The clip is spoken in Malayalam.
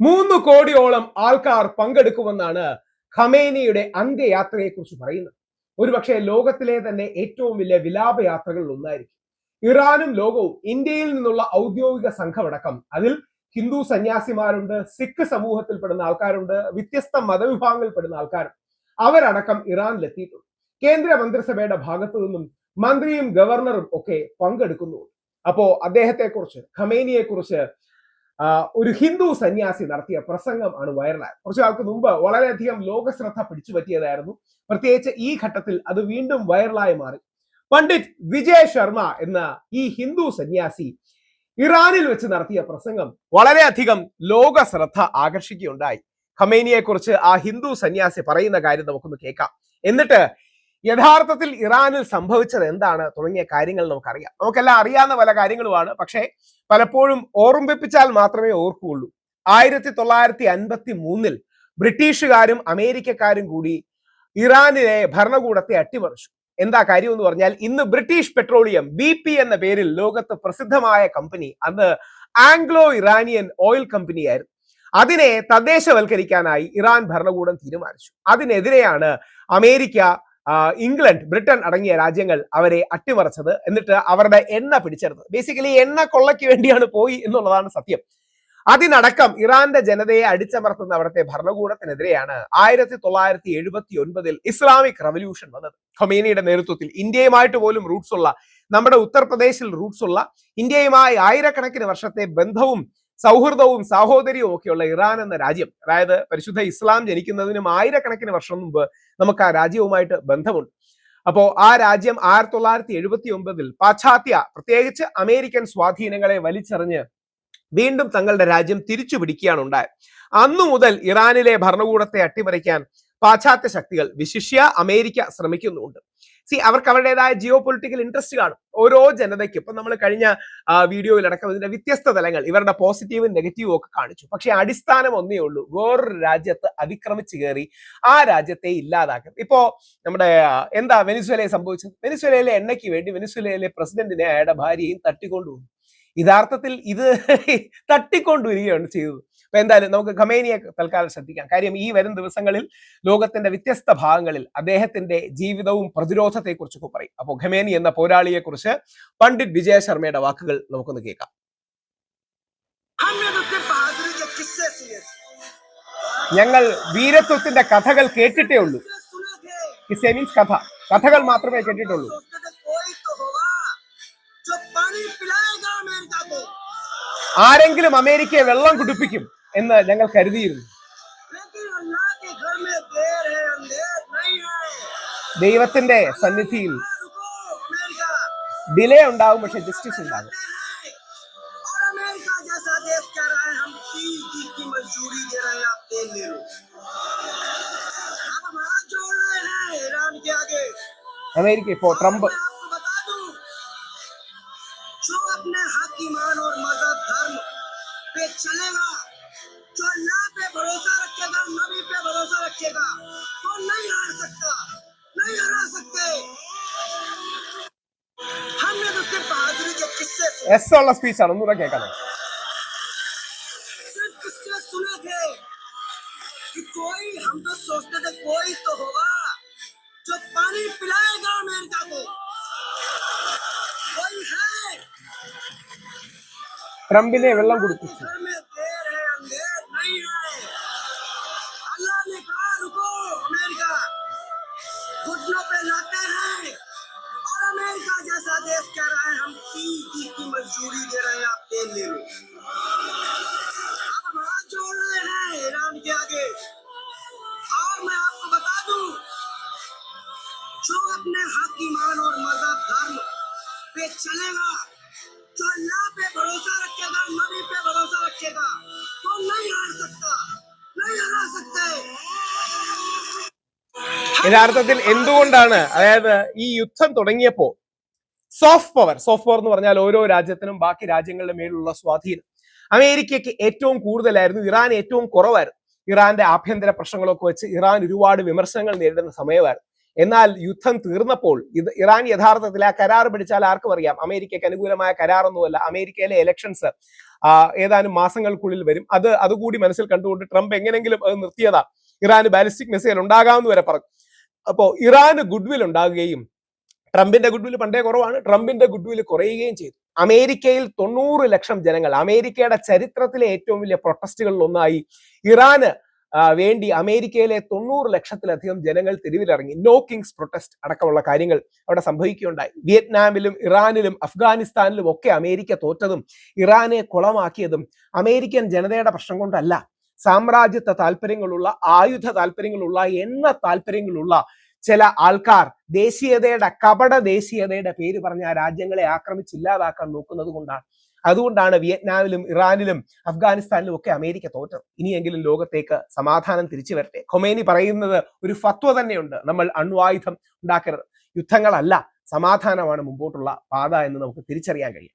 3 കോടിയോളം ആൾക്കാർ പങ്കെടുക്കുമെന്നാണ് ഖമേനിയുടെ അന്ത്യയാത്രയെക്കുറിച്ച് പറയുന്നത്. ഒരുപക്ഷെ ലോകത്തിലെ തന്നെ ഏറ്റവും വലിയ വിലാപയാത്രകളിൽ ഒന്നായിരിക്കും. ഇറാനും ലോകവും ഇന്ത്യയിൽ നിന്നുള്ള ഔദ്യോഗിക സംഘമടക്കം അതിൽ ഹിന്ദു സന്യാസിമാരുണ്ട്, സിഖ് സമൂഹത്തിൽപ്പെടുന്ന ആൾക്കാരുണ്ട്, വ്യത്യസ്ത മതവിഭാഗങ്ങളിൽപ്പെടുന്ന ആൾക്കാരുണ്ട്. അവരടക്കം ഇറാനിലെത്തിയിട്ടുണ്ട്. കേന്ദ്ര മന്ത്രിസഭയുടെ ഭാഗത്തു നിന്നും മന്ത്രിയും ഗവർണറും ഒക്കെ പങ്കെടുക്കുന്നുണ്ട്. അപ്പോ അദ്ദേഹത്തെക്കുറിച്ച്, ഖമേനിയെക്കുറിച്ച് ഒരു ഹിന്ദു സന്യാസി നടത്തിയ പ്രസംഗം ആണ് വൈറലായത്. കുറച്ചു കാലത്ത് മുമ്പ് വളരെയധികം ലോകശ്രദ്ധ പിടിച്ചു പറ്റിയതായിരുന്നു. പ്രത്യേകിച്ച് ഈ ഘട്ടത്തിൽ അത് വീണ്ടും വൈറലായി മാറി. പണ്ഡിറ്റ് വിജയ് ശർമ്മ എന്ന ഈ ഹിന്ദു സന്യാസി ഇറാനിൽ വെച്ച് നടത്തിയ പ്രസംഗം വളരെയധികം ലോക ശ്രദ്ധ ആകർഷിക്കുകയുണ്ടായി. ഖമേനിയെ കുറിച്ച് ആ ഹിന്ദു സന്യാസി പറയുന്ന കാര്യം നമുക്കൊന്ന് കേൾക്കാം. എന്നിട്ട് യഥാർത്ഥത്തിൽ ഇറാനിൽ സംഭവിച്ചത് എന്താണ് തുടങ്ങിയ കാര്യങ്ങൾ നമുക്കറിയാം. നമുക്കെല്ലാം അറിയാവുന്ന പല കാര്യങ്ങളുമാണ്. പക്ഷേ പലപ്പോഴും ഓർമ്മിപ്പിച്ചാൽ മാത്രമേ ഓർക്കുകയുള്ളൂ. 1953 ബ്രിട്ടീഷുകാരും അമേരിക്കക്കാരും കൂടി ഇറാനിലെ ഭരണകൂടത്തെ അട്ടിമറിച്ചു. എന്താ കാര്യം എന്ന് പറഞ്ഞാൽ, ഇന്ന് ബ്രിട്ടീഷ് പെട്രോളിയം BP എന്ന പേരിൽ ലോകത്ത് പ്രസിദ്ധമായ കമ്പനി അന്ന് ആംഗ്ലോ ഇറാനിയൻ ഓയിൽ കമ്പനി ആയിരുന്നു. അതിനെ തദ്ദേശവൽക്കരിക്കാനായി ഇറാൻ ഭരണകൂടം തീരുമാനിച്ചു. അതിനെതിരെയാണ് അമേരിക്ക, ഇംഗ്ലണ്ട്, ബ്രിട്ടൻ അടങ്ങിയ രാജ്യങ്ങൾ അവരെ അട്ടിമറിച്ചത്. എന്നിട്ട് അവരുടെ എണ്ണ പിടിച്ചെടുത്തത്. ബേസിക്കലി എണ്ണ കൊള്ളയ്ക്ക് വേണ്ടിയാണ് പോയി എന്നുള്ളതാണ് സത്യം. അതിനടക്കം ഇറാന്റെ ജനതയെ അടിച്ചമർത്തുന്ന അവിടുത്തെ ഭരണകൂടത്തിനെതിരെയാണ് 1979 ഇസ്ലാമിക് റവല്യൂഷൻ വന്നത്. ഖമേനിയുടെ നേതൃത്വത്തിൽ ഇന്ത്യയുമായിട്ട് പോലും റൂട്ട്സ് ഉള്ള, നമ്മുടെ ഉത്തർപ്രദേശിൽ റൂട്ട്സ് ഉള്ള, ഇന്ത്യയുമായി ആയിരക്കണക്കിന് വർഷത്തെ ബന്ധവും സൗഹൃദവും സാഹോദര്യവും ഒക്കെയുള്ള ഇറാൻ എന്ന രാജ്യം, അതായത് പരിശുദ്ധ ഇസ്ലാം ജനിക്കുന്നതിനും ആയിരക്കണക്കിന് വർഷം മുമ്പ് നമുക്ക് ആ രാജ്യവുമായിട്ട് ബന്ധമുണ്ട്. അപ്പോ ആ രാജ്യം 1979 പാശ്ചാത്യ, പ്രത്യേകിച്ച് അമേരിക്കൻ സ്വാധീനങ്ങളെ വലിച്ചെറിഞ്ഞ് വീണ്ടും തങ്ങളുടെ രാജ്യം തിരിച്ചു പിടിക്കുകയാണ് ഉണ്ടായത്. അന്നു മുതൽ ഇറാനിലെ ഭരണകൂടത്തെ അട്ടിമറിക്കാൻ പാശ്ചാത്യ ശക്തികൾ, വിശിഷ്യ അമേരിക്ക, ശ്രമിക്കുന്നുണ്ട്. അവർക്ക് അവരുടേതായ ജിയോ പൊളിറ്റിക്കൽ ഇൻട്രസ്റ്റ് കാണും. ഓരോ ജനതയ്ക്കും. ഇപ്പൊ നമ്മൾ കഴിഞ്ഞ വീഡിയോയിൽ അടക്കം ഇതിന്റെ വ്യത്യസ്ത തലങ്ങൾ, ഇവരുടെ പോസിറ്റീവും നെഗറ്റീവും ഒക്കെ കാണിച്ചു. പക്ഷെ അടിസ്ഥാനം ഒന്നേ ഉള്ളൂ: വേറൊരു രാജ്യത്ത് അതിക്രമിച്ചു കയറി ആ രാജ്യത്തെ ഇല്ലാതാക്കും. ഇപ്പോ നമ്മുടെ വെനിസ്വേലയെ സംഭവിച്ചത്? വെനിസ്വേലയിലെ എണ്ണയ്ക്ക് വേണ്ടി വെനിസ്വേലയിലെ പ്രസിഡന്റിനെ അയാളുടെ ഭാര്യയും തട്ടിക്കൊണ്ടുപോകും. യഥാർത്ഥത്തിൽ ഇത് തട്ടിക്കൊണ്ടുവരികയാണ് ചെയ്തത്. അപ്പൊ എന്തായാലും നമുക്ക് ഖമേനിയെ തൽക്കാലം ശ്രദ്ധിക്കാം. കാര്യം ഈ വരും ദിവസങ്ങളിൽ ലോകത്തിന്റെ വ്യത്യസ്ത ഭാഗങ്ങളിൽ അദ്ദേഹത്തിന്റെ ജീവിതവും പ്രതിരോധത്തെ കുറിച്ചൊക്കെ പറയും. അപ്പോൾ ഖമേനി എന്ന പോരാളിയെ കുറിച്ച് പണ്ഡിറ്റ് വിജയ ശർമ്മയുടെ വാക്കുകൾ നമുക്കൊന്ന് കേൾക്കാം. ഞങ്ങൾ വീരത്വത്തിന്റെ കഥകൾ കേട്ടിട്ടേ ഉള്ളൂ. കിസ്സേ മീൻസ് കഥ. കഥകൾ മാത്രമേ കേട്ടിട്ടുള്ളൂ. ആരെങ്കിലും അമേരിക്കയെ വെള്ളം കുടിപ്പിക്കും എന്ന് ഞങ്ങൾ കരുതിയിരുന്നു. ദൈവത്തിന്റെ സന്നിധിയിൽ ഡിലേ ഉണ്ടാവും, പക്ഷെ ജസ്റ്റിസ് ഉണ്ടാകും. അമേരിക്ക ഇപ്പോ ട്രംപ് चलेगा, जो अल्लाह पे भरोसा रखेगा, नबी पे भरोसा रखेगा, तो नहीं हार सकता, नहीं हरा सकते। हमने तो सिर्फ बहादुरी के किस्से ऐसा वाला स्पीच ആണ് ഒന്നുകൂടെ കേൾക്കണം. सिर्फ किस्से सुने थे कि कोई, हम तो सोचते थे कोई तो होगा जो पानी पिलाएगा अमेरिका को, कोई है ട്രംപിനെ വെള്ളം കുടിപ്പിച്ചു. जो अपने हक ईमान और मजहब धर्म पे चलेगा, जो अल्लाह पे भरोसा रखेगा, नबी पे भरोसा रखेगा, तो नहीं हार सकता, नहीं हरा सकते. യഥാർത്ഥത്തിൽ എന്തുകൊണ്ടാണ്, അതായത് ഈ യുദ്ധം തുടങ്ങിയപ്പോ സോഫ്റ്റ് പവർ എന്ന് പറഞ്ഞാൽ ഓരോ രാജ്യത്തിനും ബാക്കി രാജ്യങ്ങളുടെ മേലുള്ള സ്വാധീനം അമേരിക്കയ്ക്ക് ഏറ്റവും കൂടുതലായിരുന്നു, ഇറാൻ ഏറ്റവും കുറവായിരുന്നു. ഇറാന്റെ ആഭ്യന്തര പ്രശ്നങ്ങളൊക്കെ വെച്ച് ഇറാൻ ഒരുപാട് വിമർശനങ്ങൾ നേരിടുന്ന സമയമായിരുന്നു. എന്നാൽ യുദ്ധം തീർന്നപ്പോൾ ഇറാൻ യഥാർത്ഥത്തിൽ ആ കരാർ പിടിച്ചാൽ ആർക്കും അറിയാം അമേരിക്കയ്ക്ക് അനുകൂലമായ കരാറൊന്നുമല്ല. അമേരിക്കയിലെ ഇലക്ഷൻസ് ഏതാനും മാസങ്ങൾക്കുള്ളിൽ വരും. അതുകൂടി മനസ്സിൽ കണ്ടുകൊണ്ട് ട്രംപ് എങ്ങനെങ്കിലും അത് നിർത്തിയതാ. ഇറാന് ബാലിസ്റ്റിക് മിസൈൽ ഉണ്ടാകാമെന്ന് വരെ പറഞ്ഞു. അപ്പോ ഇറാന് ഗുഡ്വിൽ ഉണ്ടാകുകയും ട്രംപിന്റെ ഗുഡ്വിൽ പണ്ടേ കുറവാണ്, ട്രംപിന്റെ ഗുഡ്വിൽ കുറയുകയും ചെയ്തു. അമേരിക്കയിൽ 90 ലക്ഷം ജനങ്ങൾ, അമേരിക്കയുടെ ചരിത്രത്തിലെ ഏറ്റവും വലിയ പ്രൊട്ടസ്റ്റുകളിൽ ഒന്നായി ഇറാന് വേണ്ടി അമേരിക്കയിലെ 90 ലക്ഷത്തിലധികം ജനങ്ങൾ തെരുവിലിറങ്ങി. നോ കിങ്സ് പ്രൊട്ടസ്റ്റ് അടക്കമുള്ള കാര്യങ്ങൾ അവിടെ സംഭവിക്കുകയുണ്ടായി. വിയറ്റ്നാമിലും ഇറാനിലും അഫ്ഗാനിസ്ഥാനിലും ഒക്കെ അമേരിക്ക തോറ്റതും ഇറാനെ കുളമാക്കിയതും അമേരിക്കൻ ജനതയുടെ പ്രശ്നം കൊണ്ടല്ല. സാമ്രാജ്യത്വ താല്പര്യങ്ങളുള്ള, ആയുധ താല്പര്യങ്ങളുള്ള, എണ്ണ താല്പര്യങ്ങളുള്ള ചില ആൾക്കാർ ദേശീയതയുടെ, കപട ദേശീയതയുടെ പേര് പറഞ്ഞ ആ രാജ്യങ്ങളെ ആക്രമിച്ചില്ലാതാക്കാൻ നോക്കുന്നത് കൊണ്ടാണ്. അതുകൊണ്ടാണ് വിയറ്റ്നാമിലും ഇറാനിലും അഫ്ഗാനിസ്ഥാനിലും ഒക്കെ അമേരിക്ക തോറ്റത്. ഇനിയെങ്കിലും ലോകത്തേക്ക് സമാധാനം തിരിച്ചു വരട്ടെ. ഖൊമേനി പറയുന്നത് ഒരു ഫത്വ തന്നെയുണ്ട്, നമ്മൾ അണ്വായുധം ഉണ്ടാക്കരുത്. യുദ്ധങ്ങളല്ല, സമാധാനമാണ് മുമ്പോട്ടുള്ള പാത എന്ന് നമുക്ക് തിരിച്ചറിയാൻ കഴിയും.